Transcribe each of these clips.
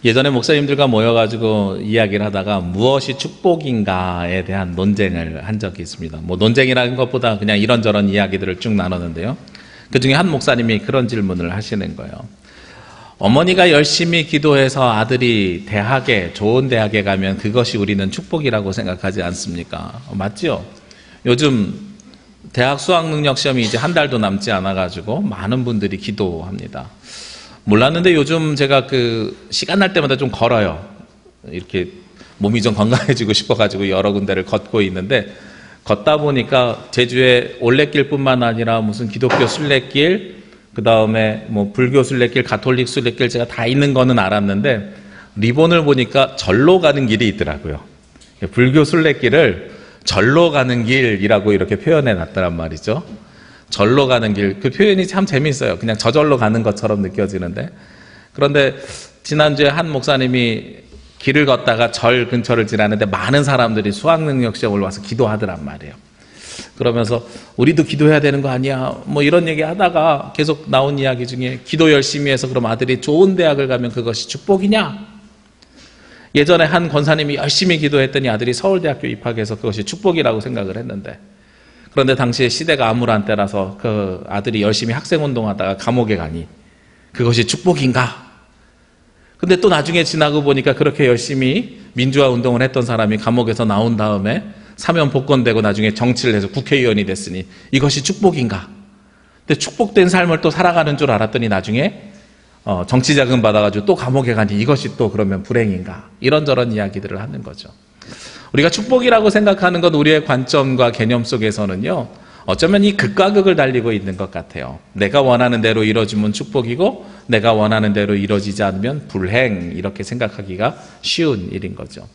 예전에 목사님들과 모여가지고 이야기를 하다가 무엇이 축복인가에 대한 논쟁을 한 적이 있습니다. 뭐 논쟁이라는 것보다 그냥 이런저런 이야기들을 쭉 나눴는데요. 그 중에 한 목사님이 그런 질문을 하시는 거예요. 어머니가 열심히 기도해서 아들이 좋은 대학에 가면 그것이 우리는 축복이라고 생각하지 않습니까? 맞죠? 요즘 대학 수학능력 시험이 이제 한 달도 남지 않아가지고 많은 분들이 기도합니다. 몰랐는데 요즘 제가 시간 날 때마다 좀 걸어요. 이렇게 몸이 좀 건강해지고 싶어가지고 여러 군데를 걷고 있는데, 걷다 보니까 제주에 올레길뿐만 아니라 무슨 기독교 순례길, 그 다음에 뭐 불교 순례길, 가톨릭 순례길 제가 다 있는 거는 알았는데, 리본을 보니까 절로 가는 길이 있더라고요. 불교 순례길을 절로 가는 길이라고 이렇게 표현해 놨더란 말이죠. 절로 가는 길, 그 표현이 참 재미있어요. 그냥 저절로 가는 것처럼 느껴지는데, 그런데 지난주에 한 목사님이 길을 걷다가 절 근처를 지나는데 많은 사람들이 수학능력 시험을 와서 기도하더란 말이에요. 그러면서 우리도 기도해야 되는 거 아니야, 뭐 이런 얘기 하다가 계속 나온 이야기 중에, 기도 열심히 해서 그럼 아들이 좋은 대학을 가면 그것이 축복이냐? 예전에 한 권사님이 열심히 기도했더니 아들이 서울대학교 입학해서 그것이 축복이라고 생각을 했는데, 그런데 당시에 시대가 암울한 때라서 그 아들이 열심히 학생운동하다가 감옥에 가니 그것이 축복인가? 근데 또 나중에 지나고 보니까 그렇게 열심히 민주화 운동을 했던 사람이 감옥에서 나온 다음에 사면 복권되고 나중에 정치를 해서 국회의원이 됐으니 이것이 축복인가? 근데 축복된 삶을 또 살아가는 줄 알았더니 나중에 정치 자금 받아가지고 또 감옥에 가니 이것이 또 그러면 불행인가? 이런저런 이야기들을 하는 거죠. 우리가 축복이라고 생각하는 것, 우리의 관점과 개념 속에서는요, 어쩌면 이 극과 극을 달리고 있는 것 같아요. 내가 원하는 대로 이루어지면 축복이고 내가 원하는 대로 이루어지지 않으면 불행, 이렇게 생각하기가 쉬운 일인 거죠.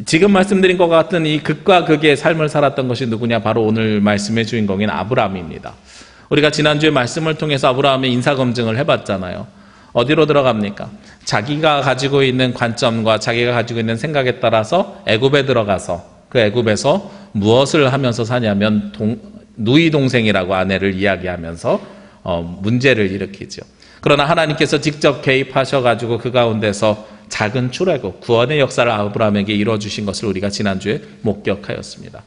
지금 말씀드린 것 같은 이 극과 극의 삶을 살았던 것이 누구냐? 바로 오늘 말씀의 주인공인 아브라함입니다. 우리가 지난주에 말씀을 통해서 아브라함의 인사검증을 해봤잖아요. 어디로 들어갑니까? 자기가 가지고 있는 관점과 자기가 가지고 있는 생각에 따라서 애굽에 들어가서 그 애굽에서 무엇을 하면서 사냐면 누이 동생이라고 아내를 이야기하면서 문제를 일으키죠. 그러나 하나님께서 직접 개입하셔가지고 그 가운데서 작은 출애굽, 구원의 역사를 아브라함에게 이루어주신 것을 우리가 지난주에 목격하였습니다.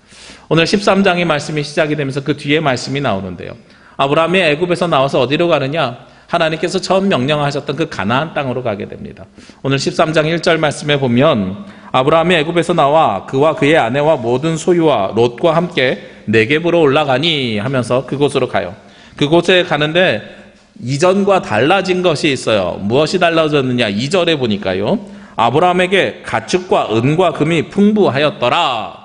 오늘 13장의 말씀이 시작이 되면서 그 뒤에 말씀이 나오는데요. 아브라함이 애굽에서 나와서 어디로 가느냐? 하나님께서 처음 명령하셨던 그 가나안 땅으로 가게 됩니다. 오늘 13장 1절 말씀에 보면 아브라함이 애굽에서 나와 그와 그의 아내와 모든 소유와 롯과 함께 네겝으로 올라가니 하면서 그곳으로 가요. 그곳에 가는데 이전과 달라진 것이 있어요. 무엇이 달라졌느냐? 2절에 보니까요, 아브라함에게 가축과 은과 금이 풍부하였더라.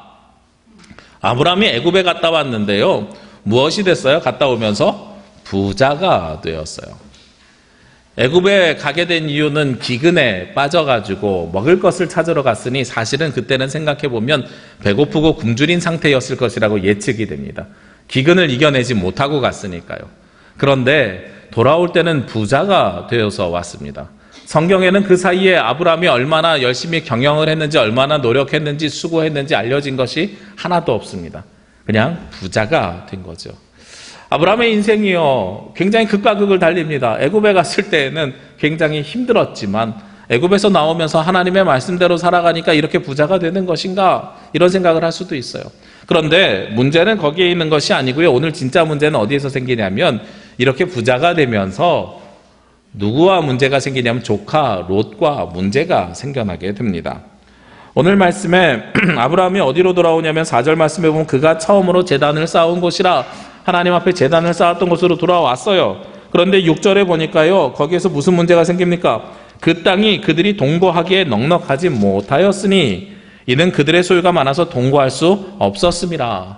아브라함이 애굽에 갔다 왔는데요, 무엇이 됐어요? 갔다 오면서 부자가 되었어요. 애굽에 가게 된 이유는 기근에 빠져가지고 먹을 것을 찾으러 갔으니 사실은 그때는 생각해보면 배고프고 굶주린 상태였을 것이라고 예측이 됩니다. 기근을 이겨내지 못하고 갔으니까요. 그런데 돌아올 때는 부자가 되어서 왔습니다. 성경에는 그 사이에 아브라함이 얼마나 열심히 경영을 했는지, 얼마나 노력했는지, 수고했는지 알려진 것이 하나도 없습니다. 그냥 부자가 된 거죠. 아브라함의 인생이요, 굉장히 극과 극을 달립니다. 애굽에 갔을 때에는 굉장히 힘들었지만 애굽에서 나오면서 하나님의 말씀대로 살아가니까 이렇게 부자가 되는 것인가? 이런 생각을 할 수도 있어요. 그런데 문제는 거기에 있는 것이 아니고요. 오늘 진짜 문제는 어디에서 생기냐면, 이렇게 부자가 되면서 누구와 문제가 생기냐면 조카 롯과 문제가 생겨나게 됩니다. 오늘 말씀에 아브라함이 어디로 돌아오냐면 4절 말씀에 보면 그가 처음으로 제단을 쌓은 곳이라, 하나님 앞에 제단을 쌓았던 곳으로 돌아왔어요. 그런데 6절에 보니까요, 거기에서 무슨 문제가 생깁니까? 그 땅이 그들이 동거하기에 넉넉하지 못하였으니 이는 그들의 소유가 많아서 동거할 수 없었습니다.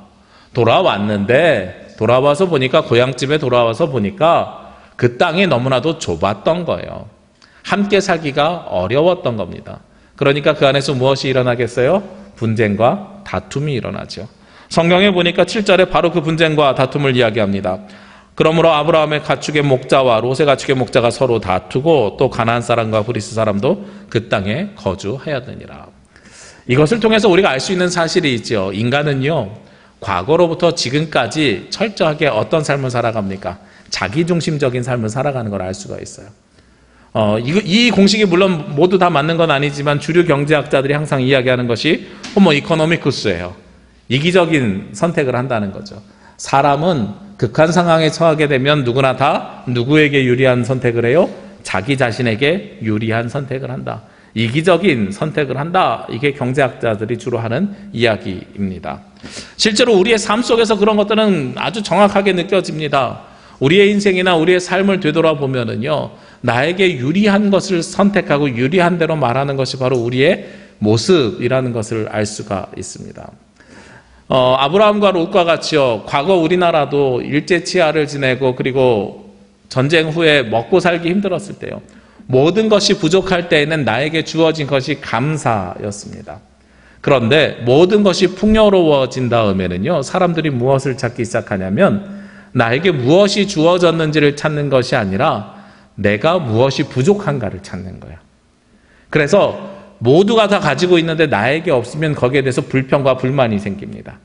돌아왔는데 돌아와서 보니까, 고향집에 돌아와서 보니까 그 땅이 너무나도 좁았던 거예요. 함께 살기가 어려웠던 겁니다. 그러니까 그 안에서 무엇이 일어나겠어요? 분쟁과 다툼이 일어나죠. 성경에 보니까 7절에 바로 그 분쟁과 다툼을 이야기합니다. 그러므로 아브라함의 가축의 목자와 롯의 가축의 목자가 서로 다투고 또 가나안 사람과 브리스 사람도 그 땅에 거주하였느니라. 이것을 통해서 우리가 알 수 있는 사실이 있죠. 인간은요, 과거로부터 지금까지 철저하게 어떤 삶을 살아갑니까? 자기중심적인 삶을 살아가는 걸 알 수가 있어요. 이 공식이 물론 모두 다 맞는 건 아니지만 주류 경제학자들이 항상 이야기하는 것이 호모 이코노미쿠스예요. 이기적인 선택을 한다는 거죠. 사람은 극한 상황에 처하게 되면 누구나 다 누구에게 유리한 선택을 해요? 자기 자신에게 유리한 선택을 한다. 이기적인 선택을 한다. 이게 경제학자들이 주로 하는 이야기입니다. 실제로 우리의 삶 속에서 그런 것들은 아주 정확하게 느껴집니다. 우리의 인생이나 우리의 삶을 되돌아보면은요, 나에게 유리한 것을 선택하고 유리한 대로 말하는 것이 바로 우리의 모습이라는 것을 알 수가 있습니다. 아브라함과 롯과 같이요, 과거 우리나라도 일제치하를 지내고 그리고 전쟁 후에 먹고 살기 힘들었을 때요, 모든 것이 부족할 때에는 나에게 주어진 것이 감사였습니다. 그런데 모든 것이 풍요로워진 다음에는요, 사람들이 무엇을 찾기 시작하냐면 나에게 무엇이 주어졌는지를 찾는 것이 아니라 내가 무엇이 부족한가를 찾는 거야. 그래서 모두가 다 가지고 있는데 나에게 없으면 거기에 대해서 불평과 불만이 생깁니다.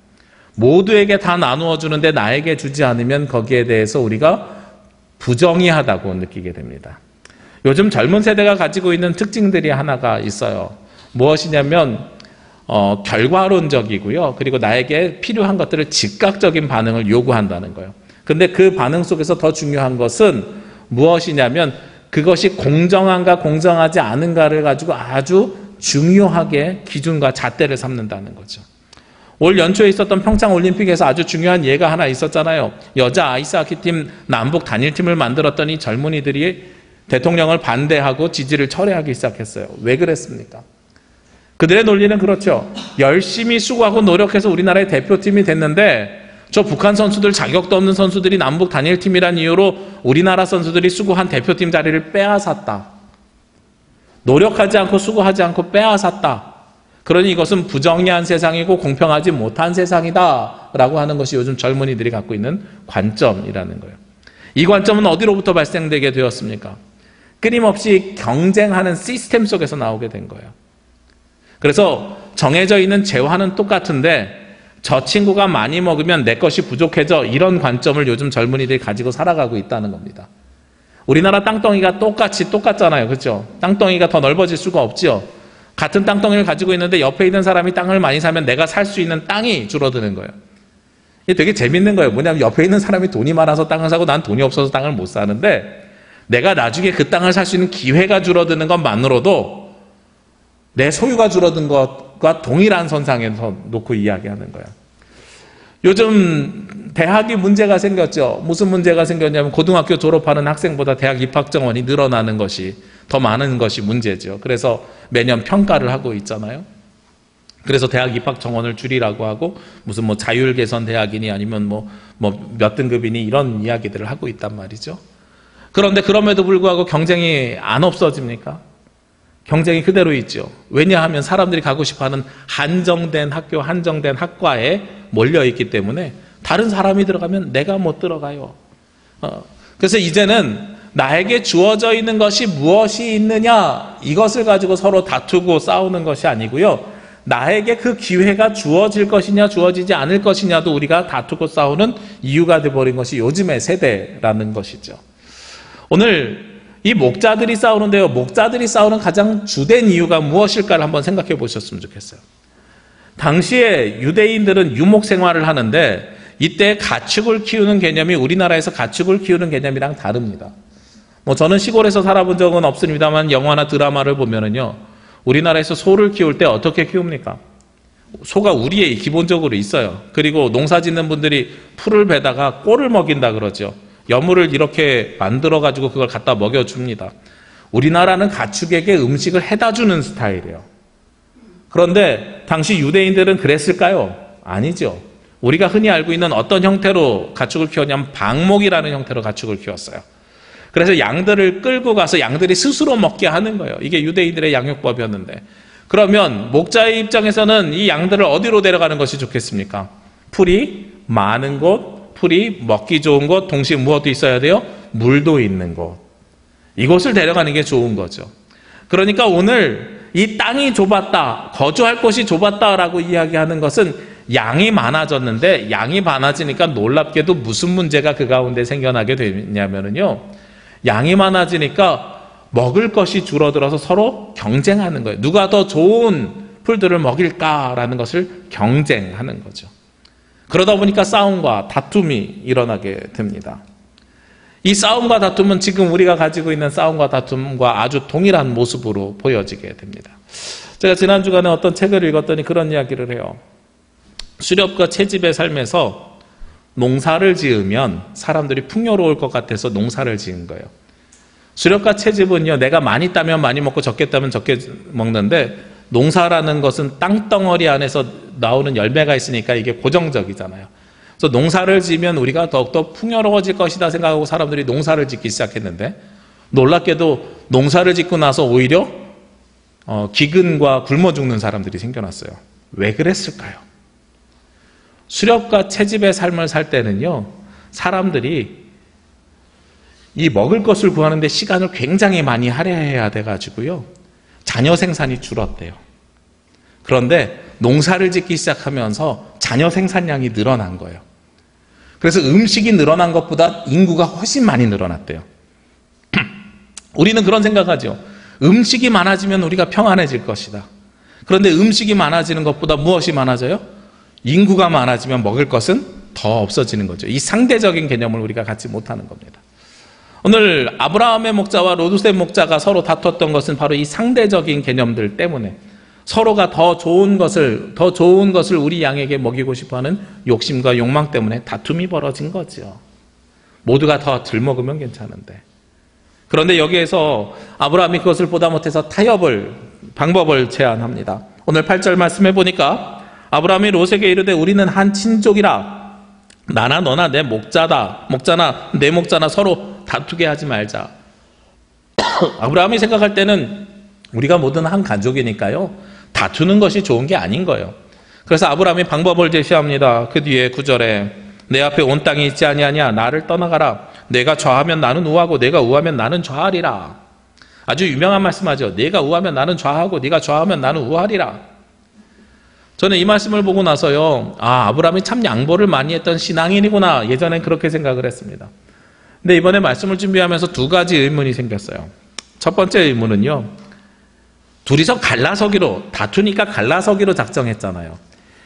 모두에게 다 나누어 주는데 나에게 주지 않으면 거기에 대해서 우리가 부정의하다고 느끼게 됩니다. 요즘 젊은 세대가 가지고 있는 특징들이 하나가 있어요. 무엇이냐면 결과론적이고요. 그리고 나에게 필요한 것들을 즉각적인 반응을 요구한다는 거예요. 근데 그 반응 속에서 더 중요한 것은 무엇이냐면 그것이 공정한가 공정하지 않은가를 가지고 아주 중요하게 기준과 잣대를 삼는다는 거죠. 올 연초에 있었던 평창올림픽에서 아주 중요한 예가 하나 있었잖아요. 여자 아이스하키팀 남북 단일팀을 만들었더니 젊은이들이 대통령을 반대하고 지지를 철회하기 시작했어요. 왜 그랬습니까? 그들의 논리는 그렇죠. 열심히 수고하고 노력해서 우리나라의 대표팀이 됐는데 저 북한 선수들, 자격도 없는 선수들이 남북 단일팀이란 이유로 우리나라 선수들이 수고한 대표팀 자리를 빼앗았다. 노력하지 않고 수고하지 않고 빼앗았다. 그러니 이것은 부정의한 세상이고 공평하지 못한 세상이다 라고 하는 것이 요즘 젊은이들이 갖고 있는 관점이라는 거예요. 이 관점은 어디로부터 발생되게 되었습니까? 끊임없이 경쟁하는 시스템 속에서 나오게 된 거예요. 그래서 정해져 있는 재화는 똑같은데 저 친구가 많이 먹으면 내 것이 부족해져, 이런 관점을 요즘 젊은이들이 가지고 살아가고 있다는 겁니다. 우리나라 땅덩이가 똑같잖아요. 그렇죠? 땅덩이가 더 넓어질 수가 없죠. 같은 땅덩이를 가지고 있는데 옆에 있는 사람이 땅을 많이 사면 내가 살 수 있는 땅이 줄어드는 거예요. 이게 되게 재밌는 거예요. 뭐냐면 옆에 있는 사람이 돈이 많아서 땅을 사고 난 돈이 없어서 땅을 못 사는데 내가 나중에 그 땅을 살 수 있는 기회가 줄어드는 것만으로도 내 소유가 줄어든 것과 동일한 선상에서 놓고 이야기하는 거야. 요즘 대학이 문제가 생겼죠. 무슨 문제가 생겼냐면 고등학교 졸업하는 학생보다 대학 입학 정원이 늘어나는 것이, 더 많은 것이 문제죠. 그래서 매년 평가를 하고 있잖아요. 그래서 대학 입학 정원을 줄이라고 하고 무슨 뭐 자율 개선 대학이니 아니면 몇 등급이니 이런 이야기들을 하고 있단 말이죠. 그런데 그럼에도 불구하고 경쟁이 안 없어집니까? 경쟁이 그대로 있죠. 왜냐하면 사람들이 가고 싶어하는 한정된 학교, 한정된 학과에 몰려있기 때문에 다른 사람이 들어가면 내가 못 들어가요. 그래서 이제는 나에게 주어져 있는 것이 무엇이 있느냐, 이것을 가지고 서로 다투고 싸우는 것이 아니고요. 나에게 그 기회가 주어질 것이냐 주어지지 않을 것이냐도 우리가 다투고 싸우는 이유가 되어버린 것이 요즘의 세대라는 것이죠. 오늘 이 목자들이 싸우는데요. 목자들이 싸우는 가장 주된 이유가 무엇일까를 한번 생각해 보셨으면 좋겠어요. 당시에 유대인들은 유목 생활을 하는데 이때 가축을 키우는 개념이 우리나라에서 가축을 키우는 개념이랑 다릅니다. 저는 시골에서 살아본 적은 없습니다만 영화나 드라마를 보면은요, 우리나라에서 소를 키울 때 어떻게 키웁니까? 소가 우리에 기본적으로 있어요. 그리고 농사 짓는 분들이 풀을 베다가 꼴을 먹인다 그러죠. 여물을 이렇게 만들어가지고 그걸 갖다 먹여줍니다. 우리나라는 가축에게 음식을 해다 주는 스타일이에요. 그런데 당시 유대인들은 그랬을까요? 아니죠. 우리가 흔히 알고 있는 어떤 형태로 가축을 키웠냐면 방목이라는 형태로 가축을 키웠어요. 그래서 양들을 끌고 가서 양들이 스스로 먹게 하는 거예요. 이게 유대인들의 양육법이었는데, 그러면 목자의 입장에서는 이 양들을 어디로 데려가는 것이 좋겠습니까? 풀이 많은 곳, 풀이 먹기 좋은 곳, 동시에 무엇도 있어야 돼요? 물도 있는 곳. 이곳을 데려가는 게 좋은 거죠. 그러니까 오늘 이 땅이 좁았다, 거주할 곳이 좁았다라고 이야기하는 것은 양이 많아졌는데, 양이 많아지니까 놀랍게도 무슨 문제가 그 가운데 생겨나게 되냐면요, 양이 많아지니까 먹을 것이 줄어들어서 서로 경쟁하는 거예요. 누가 더 좋은 풀들을 먹일까라는 것을 경쟁하는 거죠. 그러다 보니까 싸움과 다툼이 일어나게 됩니다. 이 싸움과 다툼은 지금 우리가 가지고 있는 싸움과 다툼과 아주 동일한 모습으로 보여지게 됩니다. 제가 지난 주간에 어떤 책을 읽었더니 그런 이야기를 해요. 수렵과 채집의 삶에서 농사를 지으면 사람들이 풍요로울 것 같아서 농사를 지은 거예요. 수렵과 채집은요, 내가 많이 따면 많이 먹고 적게 따면 적게 먹는데, 농사라는 것은 땅덩어리 안에서 나오는 열매가 있으니까 이게 고정적이잖아요. 그래서 농사를 지으면 우리가 더욱더 풍요로워질 것이다 생각하고 사람들이 농사를 짓기 시작했는데, 놀랍게도 농사를 짓고 나서 오히려 기근과 굶어 죽는 사람들이 생겨났어요. 왜 그랬을까요? 수렵과 채집의 삶을 살 때는요, 사람들이 이 먹을 것을 구하는데 시간을 굉장히 많이 할애해야 돼가지고요, 자녀 생산이 줄었대요. 그런데 농사를 짓기 시작하면서 자녀 생산량이 늘어난 거예요. 그래서 음식이 늘어난 것보다 인구가 훨씬 많이 늘어났대요. 우리는 그런 생각하죠. 음식이 많아지면 우리가 평안해질 것이다. 그런데 음식이 많아지는 것보다 무엇이 많아져요? 인구가 많아지면 먹을 것은 더 없어지는 거죠. 이 상대적인 개념을 우리가 갖지 못하는 겁니다. 오늘 아브라함의 목자와 롯의 목자가 서로 다퉜던 것은 바로 이 상대적인 개념들 때문에, 서로가 더 좋은 것을 우리 양에게 먹이고 싶어하는 욕심과 욕망 때문에 다툼이 벌어진 거죠. 모두가 더 덜 먹으면 괜찮은데. 그런데 여기에서 아브라함이 그것을 보다 못해서 방법을 제안합니다. 오늘 8절 말씀해 보니까 아브라함이 롯에게 이르되 우리는 한 친족이라 나나 너나 내 목자나 내 목자나 서로 다투게 하지 말자. 아브라함이 생각할 때는 우리가 모든 한 가족이니까요, 다투는 것이 좋은 게 아닌 거예요. 그래서 아브라함이 방법을 제시합니다. 그 뒤에 9절에 내 앞에 온 땅이 있지 아니하냐, 나를 떠나가라. 내가 좌하면 나는 우하고 내가 우하면 나는 좌하리라. 아주 유명한 말씀하죠. 내가 우하면 나는 좌하고 네가 좌하면 나는 우하리라. 저는 이 말씀을 보고 나서요, 아브라함이 참 양보를 많이 했던 신앙인이구나, 예전엔 그렇게 생각을 했습니다. 근데 이번에 말씀을 준비하면서 두 가지 의문이 생겼어요. 첫 번째 의문은요, 둘이서 갈라서기로, 다투니까 갈라서기로 작정했잖아요.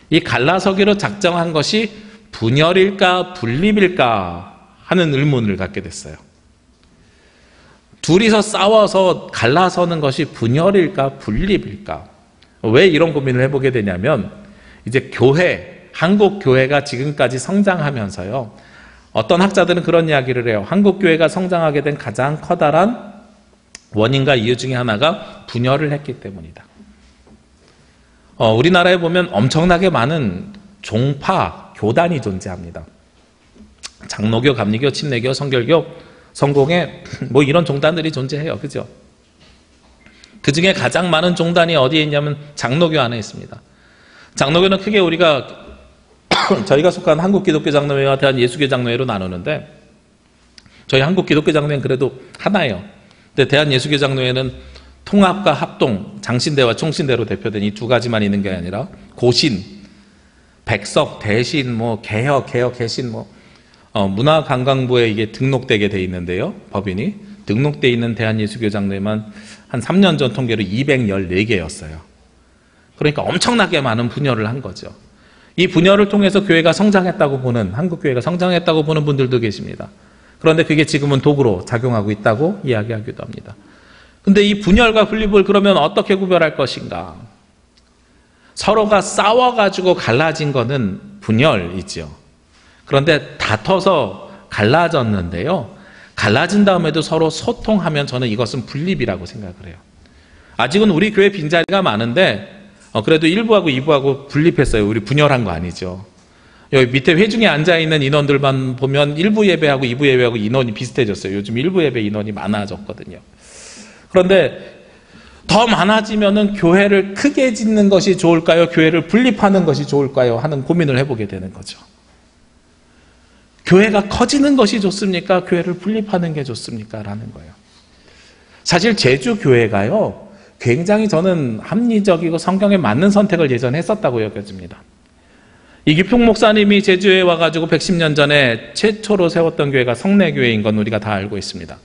이 갈라서기로 작정한 것이 분열일까 분립일까 하는 의문을 갖게 됐어요. 둘이서 싸워서 갈라서는 것이 분열일까 분립일까? 왜 이런 고민을 해보게 되냐면, 이제 한국 교회가 지금까지 성장하면서요, 어떤 학자들은 그런 이야기를 해요. 한국 교회가 성장하게 된 가장 커다란 원인과 이유 중에 하나가 분열을 했기 때문이다. 우리나라에 보면 엄청나게 많은 종파, 교단이 존재합니다. 장로교, 감리교, 침례교, 성결교, 성공회, 뭐 이런 종단들이 존재해요. 그죠? 그 중에 가장 많은 종단이 어디에 있냐면 장로교 안에 있습니다. 장로교는 크게 저희가 속한 한국기독교장로회와 대한예수교장로회로 나누는데, 저희 한국기독교장로회는 그래도 하나예요. 근데 대한예수교장로회는 통합과 합동, 장신대와 총신대로 대표된 이 두 가지만 있는 게 아니라 고신, 백석, 대신, 개혁, 개신, 문화관광부에 이게 등록되게 돼 있는데요. 법인이 등록돼 있는 대한예수교장로회만 한 3년 전 통계로 214개였어요. 그러니까 엄청나게 많은 분열을 한 거죠. 이 분열을 통해서 교회가 성장했다고 보는, 한국교회가 성장했다고 보는 분들도 계십니다. 그런데 그게 지금은 도구로 작용하고 있다고 이야기하기도 합니다. 근데 이 분열과 분립을 그러면 어떻게 구별할 것인가? 서로가 싸워가지고 갈라진 거는 분열이죠. 그런데 다퉈서 갈라졌는데요, 갈라진 다음에도 서로 소통하면 저는 이것은 분립이라고 생각을 해요. 아직은 우리 교회 빈자리가 많은데 그래도 1부하고 2부하고 분립했어요. 우리 분열한 거 아니죠. 여기 밑에 회중에 앉아있는 인원들만 보면 1부 예배하고 2부 예배하고 인원이 비슷해졌어요. 요즘 1부 예배 인원이 많아졌거든요. 그런데 더 많아지면은 교회를 크게 짓는 것이 좋을까요? 교회를 분립하는 것이 좋을까요? 하는 고민을 해보게 되는 거죠. 교회가 커지는 것이 좋습니까? 교회를 분립하는 게 좋습니까? 라는 거예요. 사실 제주교회가요, 굉장히 저는 합리적이고 성경에 맞는 선택을 예전에 했었다고 여겨집니다. 이기풍 목사님이 제주에 와가지고 110년 전에 최초로 세웠던 교회가 성례교회인 건 우리가 다 알고 있습니다.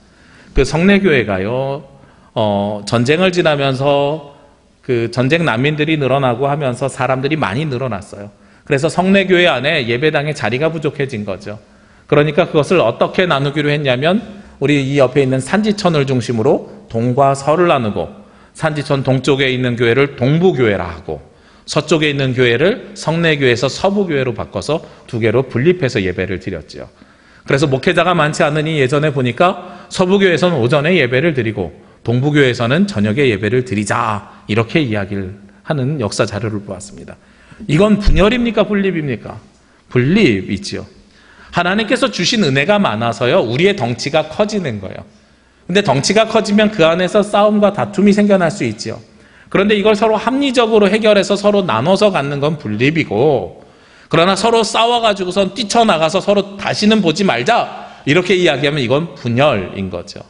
그 성례교회가요, 전쟁을 지나면서 그 전쟁 난민들이 늘어나고 하면서 사람들이 많이 늘어났어요. 그래서 성내교회 안에 예배당에 자리가 부족해진 거죠. 그러니까 그것을 어떻게 나누기로 했냐면 우리 이 옆에 있는 산지천을 중심으로 동과 서를 나누고 산지천 동쪽에 있는 교회를 동부교회라 하고 서쪽에 있는 교회를 성내교회에서 서부교회로 바꿔서 두 개로 분립해서 예배를 드렸죠. 그래서 목회자가 많지 않으니 예전에 보니까 서부교회에서는 오전에 예배를 드리고 동부교회에서는 저녁에 예배를 드리자 이렇게 이야기를 하는 역사 자료를 보았습니다. 이건 분열입니까? 분립입니까? 분립이지요. 하나님께서 주신 은혜가 많아서요 우리의 덩치가 커지는 거예요. 근데 덩치가 커지면 그 안에서 싸움과 다툼이 생겨날 수 있지요. 그런데 이걸 서로 합리적으로 해결해서 서로 나눠서 갖는 건 분립이고, 그러나 서로 싸워가지고선 뛰쳐나가서 서로 다시는 보지 말자 이렇게 이야기하면 이건 분열인 거죠.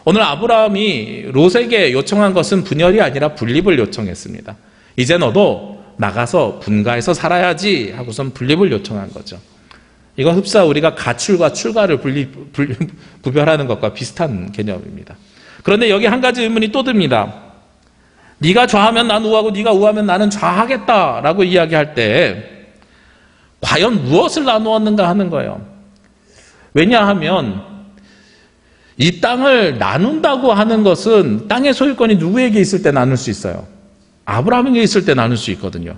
오늘 아브라함이 롯에게 요청한 것은 분열이 아니라 분립을 요청했습니다. 이제 너도 나가서 분가해서 살아야지 하고선 분립을 요청한 거죠. 이건 흡사 우리가 가출과 출가를 구별하는 것과 비슷한 개념입니다. 그런데 여기 한 가지 의문이 또 듭니다. 네가 좌하면 난 우하고 네가 우하면 나는 좌하겠다라고 이야기할 때 과연 무엇을 나누었는가 하는 거예요. 왜냐하면 이 땅을 나눈다고 하는 것은 땅의 소유권이 누구에게 있을 때 나눌 수 있어요? 아브라함에게 있을 때 나눌 수 있거든요.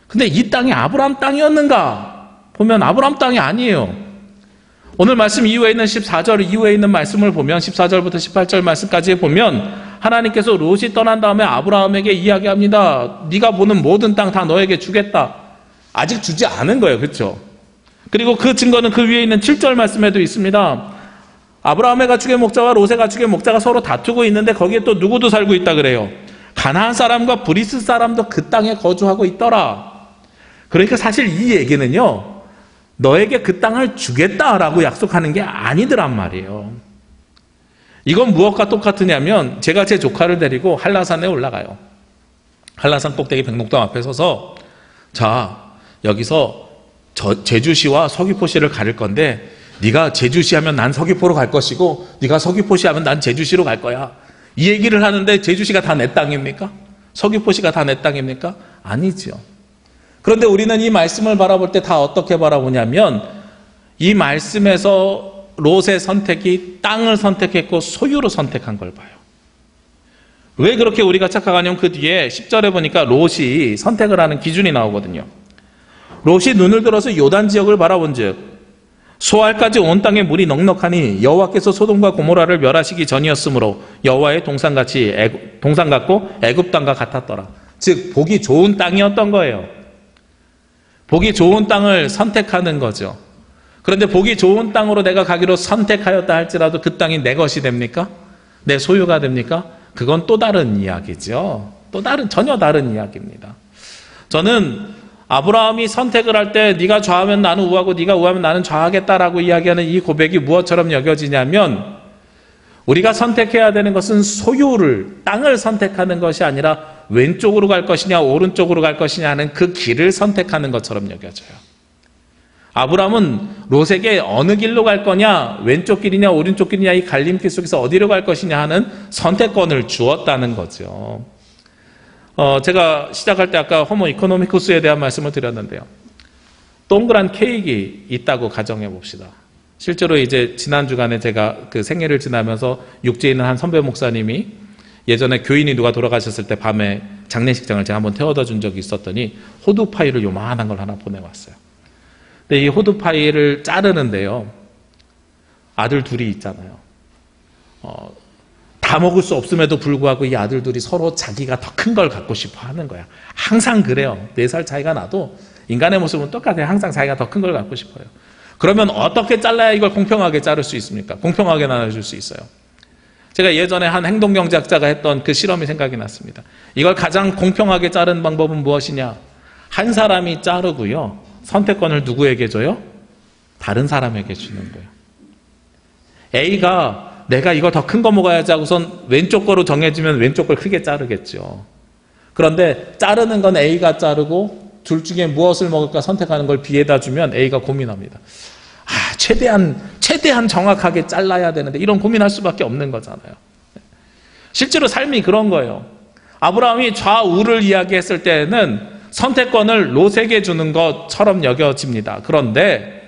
근데 이 땅이 아브라함 땅이었는가? 보면 아브라함 땅이 아니에요. 오늘 말씀 이후에 있는 14절 이후에 있는 말씀을 보면 14절부터 18절 말씀까지 보면 하나님께서 롯이 떠난 다음에 아브라함에게 이야기합니다. 네가 보는 모든 땅 다 너에게 주겠다. 아직 주지 않은 거예요. 그렇죠? 그리고 그 증거는 그 위에 있는 7절 말씀에도 있습니다. 아브라함의 가축의 목자와 롯의 가축의 목자가 서로 다투고 있는데 거기에 또 누구도 살고 있다 그래요. 가나안 사람과 브리스 사람도 그 땅에 거주하고 있더라. 그러니까 사실 이 얘기는요, 너에게 그 땅을 주겠다라고 약속하는 게 아니더란 말이에요. 이건 무엇과 똑같으냐면 제가 제 조카를 데리고 한라산에 올라가요. 한라산 꼭대기 백록당 앞에 서서 자, 여기서 제주시와 서귀포시를 가릴 건데 네가 제주시 하면 난 서귀포로 갈 것이고 네가 서귀포시 하면 난 제주시로 갈 거야. 이 얘기를 하는데 제주시가 다 내 땅입니까? 서귀포시가 다 내 땅입니까? 아니죠. 그런데 우리는 이 말씀을 바라볼 때 다 어떻게 바라보냐면 이 말씀에서 롯의 선택이 땅을 선택했고 소유로 선택한 걸 봐요. 왜 그렇게 우리가 착각하냐면 그 뒤에 10절에 보니까 롯이 선택을 하는 기준이 나오거든요. 롯이 눈을 들어서 요단 지역을 바라본즉 소알까지 온 땅에 물이 넉넉하니 여호와께서 소돔과 고모라를 멸하시기 전이었으므로 여호와의 동산 같고 애굽 땅과 같았더라. 즉 보기 좋은 땅이었던 거예요. 보기 좋은 땅을 선택하는 거죠. 그런데 보기 좋은 땅으로 내가 가기로 선택하였다 할지라도 그 땅이 내 것이 됩니까? 내 소유가 됩니까? 그건 또 다른 이야기죠. 전혀 다른 이야기입니다. 저는 아브라함이 선택을 할 때 네가 좌하면 나는 우하고 네가 우하면 나는 좌하겠다라고 이야기하는 이 고백이 무엇처럼 여겨지냐면 우리가 선택해야 되는 것은 소유를, 땅을 선택하는 것이 아니라 왼쪽으로 갈 것이냐 오른쪽으로 갈 것이냐 하는 그 길을 선택하는 것처럼 여겨져요. 아브라함은 롯에게 어느 길로 갈 거냐, 왼쪽 길이냐 오른쪽 길이냐 이 갈림길 속에서 어디로 갈 것이냐 하는 선택권을 주었다는 거죠. 제가 시작할 때 아까 호모 이코노미쿠스에 대한 말씀을 드렸는데요. 동그란 케이크 있다고 가정해 봅시다. 실제로 이제 지난 주간에 제가 그 생일을 지나면서 육지에 있는 한 선배 목사님이 예전에 교인이 누가 돌아가셨을 때 밤에 장례식장을 제가 한번 태워다 준 적이 있었더니 호두파이를 요만한 걸 하나 보내왔어요. 근데 이 호두파이를 자르는데요, 아들 둘이 있잖아요. 다 먹을 수 없음에도 불구하고 이 아들들이 서로 자기가 더 큰 걸 갖고 싶어 하는 거야. 항상 그래요. 4살 차이가 나도 인간의 모습은 똑같아요. 항상 자기가 더 큰 걸 갖고 싶어요. 그러면 어떻게 잘라야 이걸 공평하게 자를 수 있습니까? 공평하게 나눠줄 수 있어요. 제가 예전에 한 행동경제학자가 했던 그 실험이 생각이 났습니다. 이걸 가장 공평하게 자르는 방법은 무엇이냐? 한 사람이 자르고요, 선택권을 누구에게 줘요? 다른 사람에게 주는 거예요. A가 내가 이거 더 큰 거 먹어야지 하고선 왼쪽 거로 정해지면 왼쪽 걸 크게 자르겠죠. 그런데 자르는 건 A가 자르고 둘 중에 무엇을 먹을까 선택하는 걸 B에다 주면 A가 고민합니다. 최대한 정확하게 잘라야 되는데 이런 고민할 수밖에 없는 거잖아요. 실제로 삶이 그런 거예요. 아브라함이 좌우를 이야기했을 때는 선택권을 롯에게 주는 것처럼 여겨집니다. 그런데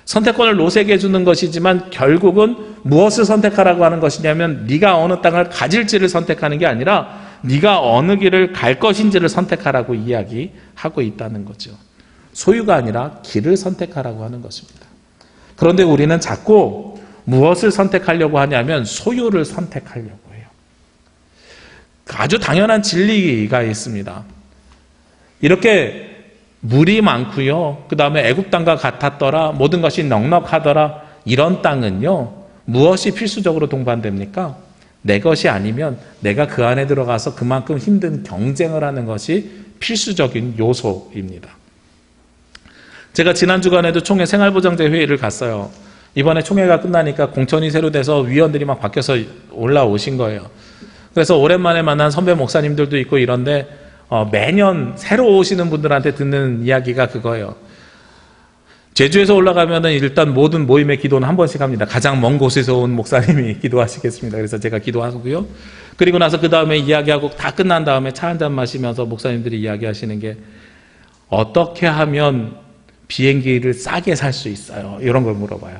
선택권을 롯에게 주는 것이지만 결국은 무엇을 선택하라고 하는 것이냐면 네가 어느 땅을 가질지를 선택하는 게 아니라 네가 어느 길을 갈 것인지를 선택하라고 이야기하고 있다는 거죠. 소유가 아니라 길을 선택하라고 하는 것입니다. 그런데 우리는 자꾸 무엇을 선택하려고 하냐면 소유를 선택하려고 해요. 아주 당연한 진리가 있습니다. 이렇게 물이 많고요. 그 다음에 애굽 땅과 같았더라. 모든 것이 넉넉하더라. 이런 땅은요. 무엇이 필수적으로 동반됩니까? 내 것이 아니면 내가 그 안에 들어가서 그만큼 힘든 경쟁을 하는 것이 필수적인 요소입니다. 제가 지난 주간에도 총회 생활보장제 회의를 갔어요. 이번에 총회가 끝나니까 공천이 새로 돼서 위원들이 막 바뀌어서 올라오신 거예요. 그래서 오랜만에 만난 선배 목사님들도 있고 이런데 매년 새로 오시는 분들한테 듣는 이야기가 그거예요. 제주에서 올라가면은 일단 모든 모임의 기도는 한 번씩 합니다. 가장 먼 곳에서 온 목사님이 기도하시겠습니다. 그래서 제가 기도하고요. 그리고 나서 그 다음에 이야기하고 다 끝난 다음에 차 한잔 마시면서 목사님들이 이야기하시는 게 어떻게 하면 비행기를 싸게 살 수 있어요? 이런 걸 물어봐요.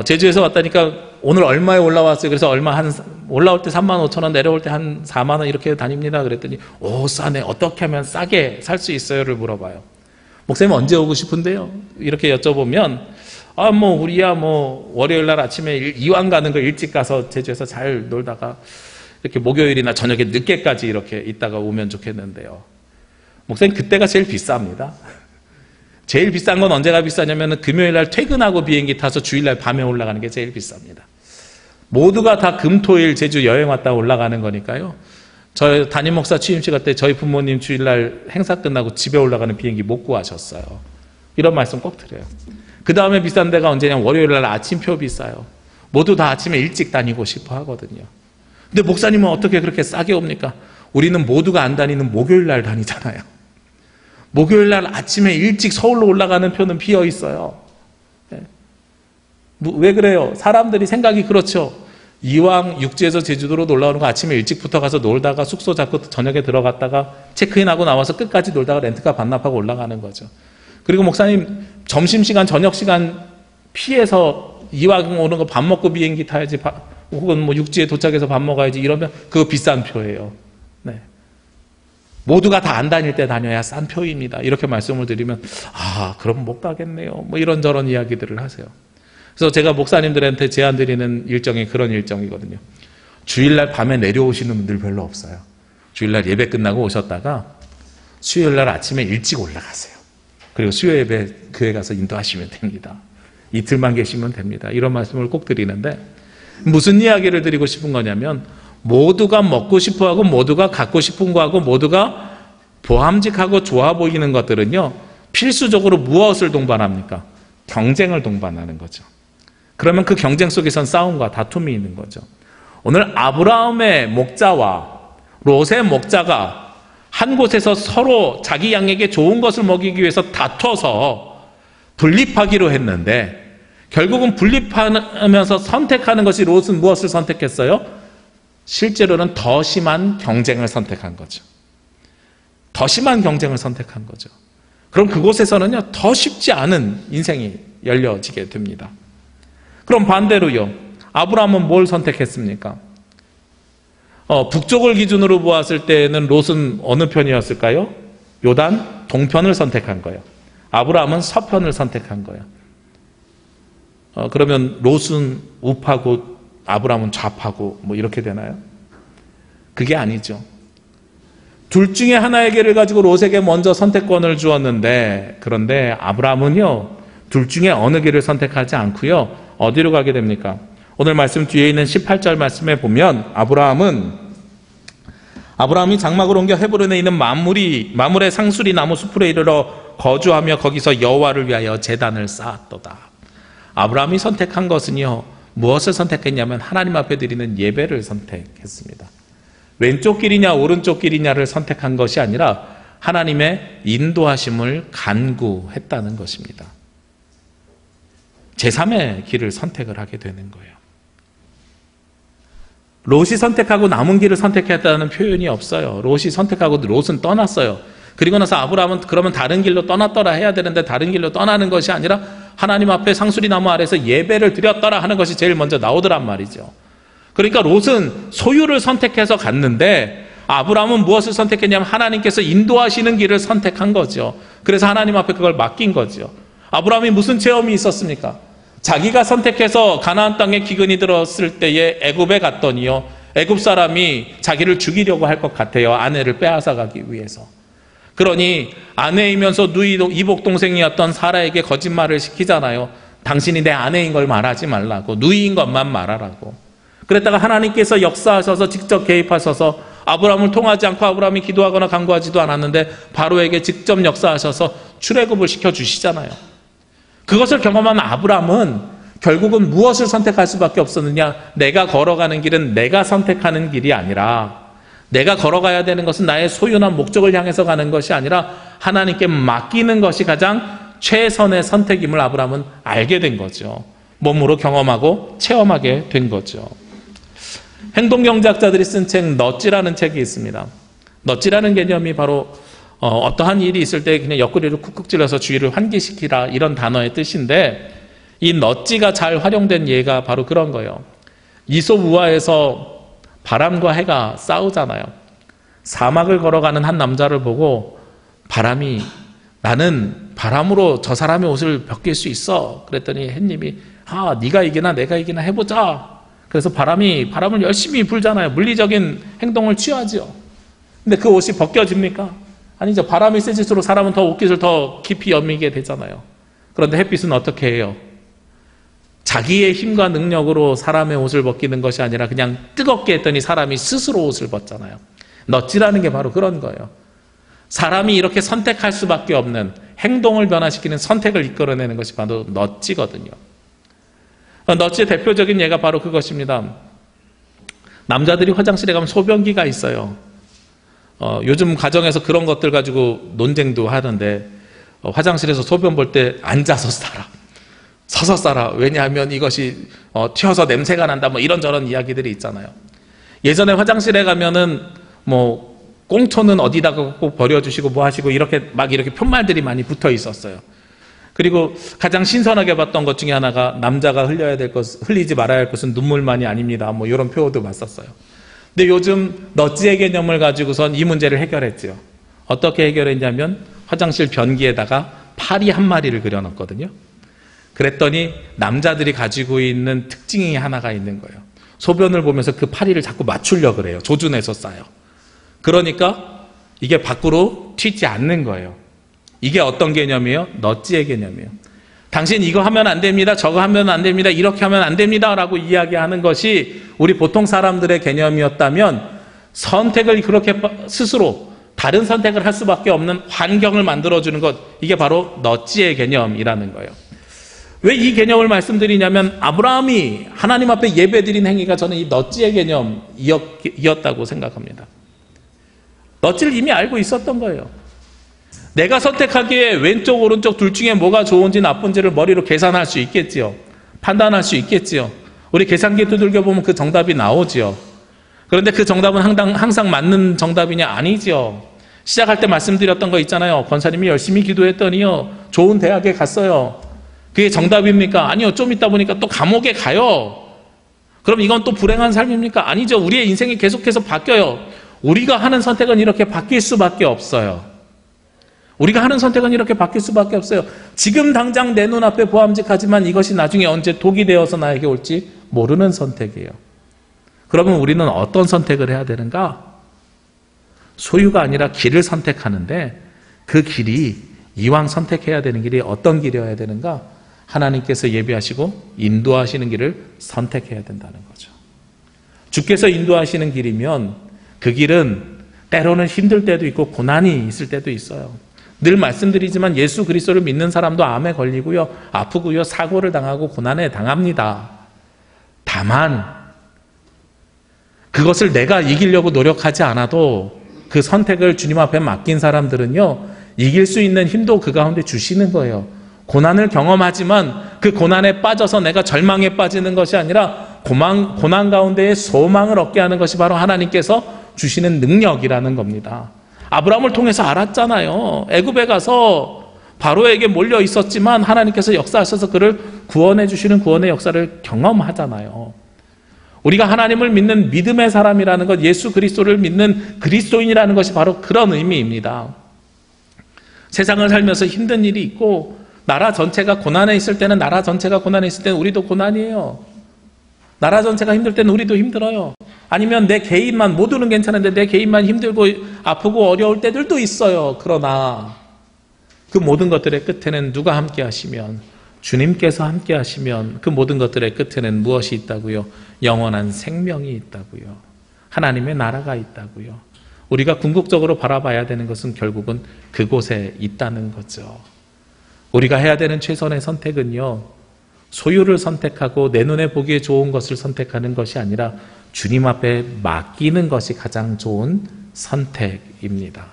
제주에서 왔다니까 오늘 얼마에 올라왔어요? 그래서 올라올 때 35,000원, 내려올 때 한 4만 원 이렇게 다닙니다. 그랬더니 오, 싸네. 어떻게 하면 싸게 살 수 있어요?를 물어봐요. 목사님 언제 오고 싶은데요? 이렇게 여쭤보면 우리야 월요일 날 아침에 이왕 가는 거 일찍 가서 제주에서 잘 놀다가 이렇게 목요일이나 저녁에 늦게까지 이렇게 있다가 오면 좋겠는데요. 목사님 그때가 제일 비쌉니다. 제일 비싼 건 언제가 비싸냐면 금요일 날 퇴근하고 비행기 타서 주일날 밤에 올라가는 게 제일 비쌉니다. 모두가 다 금토일 제주 여행 왔다 올라가는 거니까요. 저 담임 목사 취임식 할 때 저희 부모님 주일날 행사 끝나고 집에 올라가는 비행기 못 구하셨어요. 이런 말씀 꼭 드려요. 그 다음에 비싼 데가 언제냐? 월요일날 아침표 비싸요. 모두 다 아침에 일찍 다니고 싶어 하거든요. 근데 목사님은 어떻게 그렇게 싸게 옵니까? 우리는 모두가 안 다니는 목요일날 다니잖아요. 목요일날 아침에 일찍 서울로 올라가는 표는 비어 있어요. 왜 그래요? 사람들이 생각이 그렇죠. 이왕 육지에서 제주도로 놀러 오는 거 아침에 일찍부터 가서 놀다가 숙소 잡고 저녁에 들어갔다가 체크인하고 나와서 끝까지 놀다가 렌트카 반납하고 올라가는 거죠. 그리고 목사님 점심시간 저녁시간 피해서 이왕 오는 거 밥 먹고 비행기 타야지 혹은 육지에 도착해서 밥 먹어야지 이러면 그거 비싼 표예요. 네. 모두가 다 안 다닐 때 다녀야 싼 표입니다. 이렇게 말씀을 드리면 그럼 못 가겠네요. 이런저런 이야기들을 하세요. 그래서 제가 목사님들한테 제안드리는 일정이 그런 일정이거든요. 주일날 밤에 내려오시는 분들 별로 없어요. 주일날 예배 끝나고 오셨다가 수요일날 아침에 일찍 올라가세요. 그리고 수요 예배 교회 가서 인도하시면 됩니다. 이틀만 계시면 됩니다. 이런 말씀을 꼭 드리는데 무슨 이야기를 드리고 싶은 거냐면 모두가 먹고 싶어하고 모두가 갖고 싶은 거하고 모두가 보함직하고 좋아 보이는 것들은요. 필수적으로 무엇을 동반합니까? 경쟁을 동반하는 거죠. 그러면 그 경쟁 속에선 싸움과 다툼이 있는 거죠. 오늘 아브라함의 목자와 롯의 목자가 한 곳에서 서로 자기 양에게 좋은 것을 먹이기 위해서 다퉈서 분립하기로 했는데 결국은 분립하면서 선택하는 것이 롯은 무엇을 선택했어요? 실제로는 더 심한 경쟁을 선택한 거죠. 더 심한 경쟁을 선택한 거죠. 그럼 그곳에서는요, 더 쉽지 않은 인생이 열려지게 됩니다. 그럼 반대로요, 아브라함은 뭘 선택했습니까? 북쪽을 기준으로 보았을 때는 롯은 어느 편이었을까요? 요단 동편을 선택한 거예요. 아브라함은 서편을 선택한 거예요. 그러면 롯은 우파고 아브라함은 좌파고 이렇게 되나요? 그게 아니죠. 둘 중에 하나에게를 가지고 롯에게 먼저 선택권을 주었는데 그런데 아브라함은요 둘 중에 어느 길을 선택하지 않고요 어디로 가게 됩니까? 오늘 말씀 뒤에 있는 18절 말씀에 보면 아브라함이 장막을 옮겨 헤브론에 있는 마물의 상수리 나무 숲으로 이르러 거주하며 거기서 여호와를 위하여 제단을 쌓았도다. 아브라함이 선택한 것은요 무엇을 선택했냐면 하나님 앞에 드리는 예배를 선택했습니다. 왼쪽 길이냐 오른쪽 길이냐를 선택한 것이 아니라 하나님의 인도하심을 간구했다는 것입니다. 제3의 길을 선택을 하게 되는 거예요. 롯이 선택하고 남은 길을 선택했다는 표현이 없어요. 롯이 선택하고 롯은 떠났어요. 그리고 나서 아브라함은 그러면 다른 길로 떠났더라 해야 되는데 다른 길로 떠나는 것이 아니라 하나님 앞에 상수리 나무 아래서 예배를 드렸더라 하는 것이 제일 먼저 나오더란 말이죠. 그러니까 롯은 소유를 선택해서 갔는데 아브라함은 무엇을 선택했냐면 하나님께서 인도하시는 길을 선택한 거죠. 그래서 하나님 앞에 그걸 맡긴 거죠. 아브라함이 무슨 체험이 있었습니까? 자기가 선택해서 가나안 땅에 기근이 들었을 때에 애굽에 갔더니요, 애굽 사람이 자기를 죽이려고 할 것 같아요. 아내를 빼앗아 가기 위해서. 그러니 아내이면서 누이 이복 동생이었던 사라에게 거짓말을 시키잖아요. 당신이 내 아내인 걸 말하지 말라고, 누이인 것만 말하라고. 그랬다가 하나님께서 역사하셔서 직접 개입하셔서 아브라함을 통하지 않고 아브라함이 기도하거나 간구하지도 않았는데 바로에게 직접 역사하셔서 출애굽을 시켜주시잖아요. 그것을 경험한 아브라함은 결국은 무엇을 선택할 수밖에 없었느냐? 내가 걸어가는 길은 내가 선택하는 길이 아니라, 내가 걸어가야 되는 것은 나의 소유나 목적을 향해서 가는 것이 아니라 하나님께 맡기는 것이 가장 최선의 선택임을 아브라함은 알게 된 거죠. 몸으로 경험하고 체험하게 된 거죠. 행동경제학자들이 쓴 책 넛지라는 책이 있습니다. 넛지라는 개념이 바로 어떠한 일이 있을 때 그냥 옆구리를 쿡쿡 찔러서 주의를 환기시키라, 이런 단어의 뜻인데, 이 넛지가 잘 활용된 예가 바로 그런 거예요. 이솝 우화에서 바람과 해가 싸우잖아요. 사막을 걸어가는 한 남자를 보고 바람이, 나는 바람으로 저 사람의 옷을 벗길 수 있어. 그랬더니 해님이, 네가 이기나 내가 이기나 해보자. 그래서 바람을 열심히 불잖아요. 물리적인 행동을 취하죠. 근데 그 옷이 벗겨집니까? 아니죠. 바람이 세질수록 사람은 더 옷깃을 더 깊이 여미게 되잖아요. 그런데 햇빛은 어떻게 해요? 자기의 힘과 능력으로 사람의 옷을 벗기는 것이 아니라 그냥 뜨겁게 했더니 사람이 스스로 옷을 벗잖아요. 넛지라는 게 바로 그런 거예요. 사람이 이렇게 선택할 수밖에 없는, 행동을 변화시키는 선택을 이끌어내는 것이 바로 넛지거든요. 넛지의 대표적인 예가 바로 그것입니다. 남자들이 화장실에 가면 소변기가 있어요. 요즘 가정에서 그런 것들 가지고 논쟁도 하는데, 화장실에서 소변 볼 때 앉아서 싸라, 서서 싸라. 왜냐하면 이것이 튀어서 냄새가 난다, 뭐 이런저런 이야기들이 있잖아요. 예전에 화장실에 가면은 뭐 꽁초는 어디다가 꼭 버려주시고 뭐 하시고 이렇게 푯말들이 많이 붙어 있었어요. 그리고 가장 신선하게 봤던 것 중에 하나가, 남자가 흘리지 말아야 할 것은 눈물만이 아닙니다, 뭐 이런 표어도 봤었어요. 근데 요즘 넛지의 개념을 가지고선 이 문제를 해결했죠. 어떻게 해결했냐면 화장실 변기에다가 파리 한 마리를 그려놨거든요. 그랬더니 남자들이 가지고 있는 특징이 하나가 있는 거예요. 소변을 보면서 그 파리를 자꾸 맞추려고 그래요. 조준해서 싸요. 그러니까 이게 밖으로 튀지 않는 거예요. 이게 어떤 개념이에요? 넛지의 개념이에요. 당신 이거 하면 안 됩니다, 저거 하면 안 됩니다, 이렇게 하면 안 됩니다 라고 이야기하는 것이 우리 보통 사람들의 개념이었다면, 선택을 그렇게 스스로 다른 선택을 할 수밖에 없는 환경을 만들어주는 것, 이게 바로 넛지의 개념이라는 거예요. 왜 이 개념을 말씀드리냐면, 아브라함이 하나님 앞에 예배드린 행위가 저는 이 넛지의 개념이었다고 생각합니다. 넛지를 이미 알고 있었던 거예요. 내가 선택하기에 왼쪽 오른쪽 둘 중에 뭐가 좋은지 나쁜지를 머리로 계산할 수 있겠지요. 판단할 수 있겠지요. 우리 계산기 두들겨 보면 그 정답이 나오지요. 그런데 그 정답은 항상 맞는 정답이냐? 아니지요. 시작할 때 말씀드렸던 거 있잖아요. 권사님이 열심히 기도했더니요, 좋은 대학에 갔어요. 그게 정답입니까? 아니요. 좀 있다 보니까 또 감옥에 가요. 그럼 이건 또 불행한 삶입니까? 아니죠. 우리의 인생이 계속해서 바뀌어요. 우리가 하는 선택은 이렇게 바뀔 수밖에 없어요. 우리가 하는 선택은 이렇게 바뀔 수밖에 없어요. 지금 당장 내 눈앞에 보암직하지만 이것이 나중에 언제 독이 되어서 나에게 올지 모르는 선택이에요. 그러면 우리는 어떤 선택을 해야 되는가? 소유가 아니라 길을 선택하는데, 그 길이, 이왕 선택해야 되는 길이 어떤 길이어야 되는가? 하나님께서 예비하시고 인도하시는 길을 선택해야 된다는 거죠. 주께서 인도하시는 길이면 그 길은 때로는 힘들 때도 있고 고난이 있을 때도 있어요. 늘 말씀드리지만 예수 그리스도를 믿는 사람도 암에 걸리고요, 아프고요, 사고를 당하고 고난에 당합니다. 다만 그것을 내가 이기려고 노력하지 않아도 그 선택을 주님 앞에 맡긴 사람들은요, 이길 수 있는 힘도 그 가운데 주시는 거예요. 고난을 경험하지만 그 고난에 빠져서 내가 절망에 빠지는 것이 아니라 고난 가운데에 소망을 얻게 하는 것이 바로 하나님께서 주시는 능력이라는 겁니다. 아브라함을 통해서 알았잖아요. 애굽에 가서 바로에게 몰려 있었지만 하나님께서 역사하셔서 그를 구원해 주시는 구원의 역사를 경험하잖아요. 우리가 하나님을 믿는 믿음의 사람이라는 것, 예수 그리스도를 믿는 그리스도인이라는 것이 바로 그런 의미입니다. 세상을 살면서 힘든 일이 있고 나라 전체가 고난에 있을 때는 나라 전체가 고난에 있을 때는 우리도 고난이에요. 나라 전체가 힘들 때는 우리도 힘들어요. 아니면 내 개인만, 모두는 괜찮은데 내 개인만 힘들고 아프고 어려울 때들도 있어요. 그러나 그 모든 것들의 끝에는 누가 함께 하시면, 주님께서 함께 하시면 그 모든 것들의 끝에는 무엇이 있다고요? 영원한 생명이 있다고요. 하나님의 나라가 있다고요. 우리가 궁극적으로 바라봐야 되는 것은 결국은 그곳에 있다는 거죠. 우리가 해야 되는 최선의 선택은요, 소유를 선택하고 내 눈에 보기에 좋은 것을 선택하는 것이 아니라 주님 앞에 맡기는 것이 가장 좋은 선택입니다.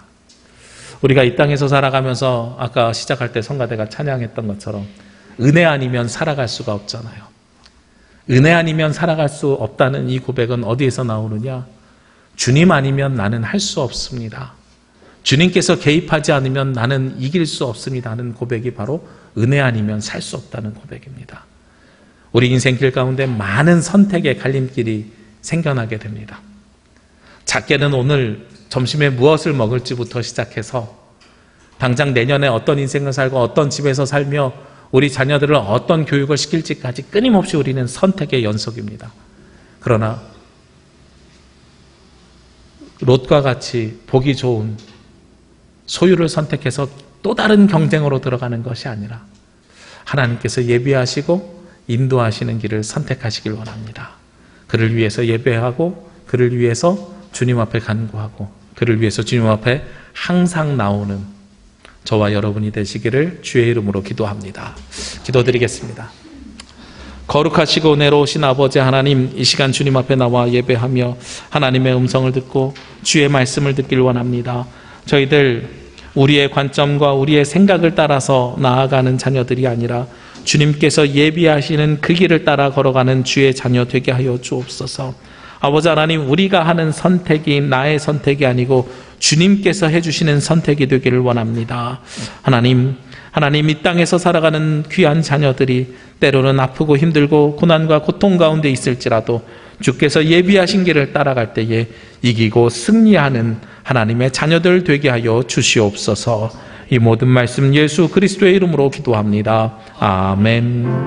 우리가 이 땅에서 살아가면서 아까 시작할 때 성가대가 찬양했던 것처럼 은혜 아니면 살아갈 수가 없잖아요. 은혜 아니면 살아갈 수 없다는 이 고백은 어디에서 나오느냐? 주님 아니면 나는 할 수 없습니다. 주님께서 개입하지 않으면 나는 이길 수 없습니다 하는 고백이 바로 은혜 아니면 살 수 없다는 고백입니다. 우리 인생길 가운데 많은 선택의 갈림길이 생겨나게 됩니다. 작게는 오늘 점심에 무엇을 먹을지부터 시작해서 당장 내년에 어떤 인생을 살고 어떤 집에서 살며 우리 자녀들을 어떤 교육을 시킬지까지 끊임없이 우리는 선택의 연속입니다. 그러나 롯과 같이 보기 좋은 소유를 선택해서 또 다른 경쟁으로 들어가는 것이 아니라 하나님께서 예비하시고 인도하시는 길을 선택하시길 원합니다. 그를 위해서 예배하고 그를 위해서 주님 앞에 간구하고 그를 위해서 주님 앞에 항상 나오는 저와 여러분이 되시기를 주의 이름으로 기도합니다. 기도드리겠습니다. 거룩하시고 은혜로우신 아버지 하나님, 이 시간 주님 앞에 나와 예배하며 하나님의 음성을 듣고 주의 말씀을 듣길 원합니다. 저희들 우리의 관점과 우리의 생각을 따라서 나아가는 자녀들이 아니라 주님께서 예비하시는 그 길을 따라 걸어가는 주의 자녀 되게 하여 주옵소서. 아버지 하나님, 우리가 하는 선택이 나의 선택이 아니고 주님께서 해주시는 선택이 되기를 원합니다. 하나님 이 땅에서 살아가는 귀한 자녀들이 때로는 아프고 힘들고 고난과 고통 가운데 있을지라도 주께서 예비하신 길을 따라갈 때에 이기고 승리하는 하나님의 자녀들 되게 하여 주시옵소서. 이 모든 말씀 예수 그리스도의 이름으로 기도합니다. 아멘.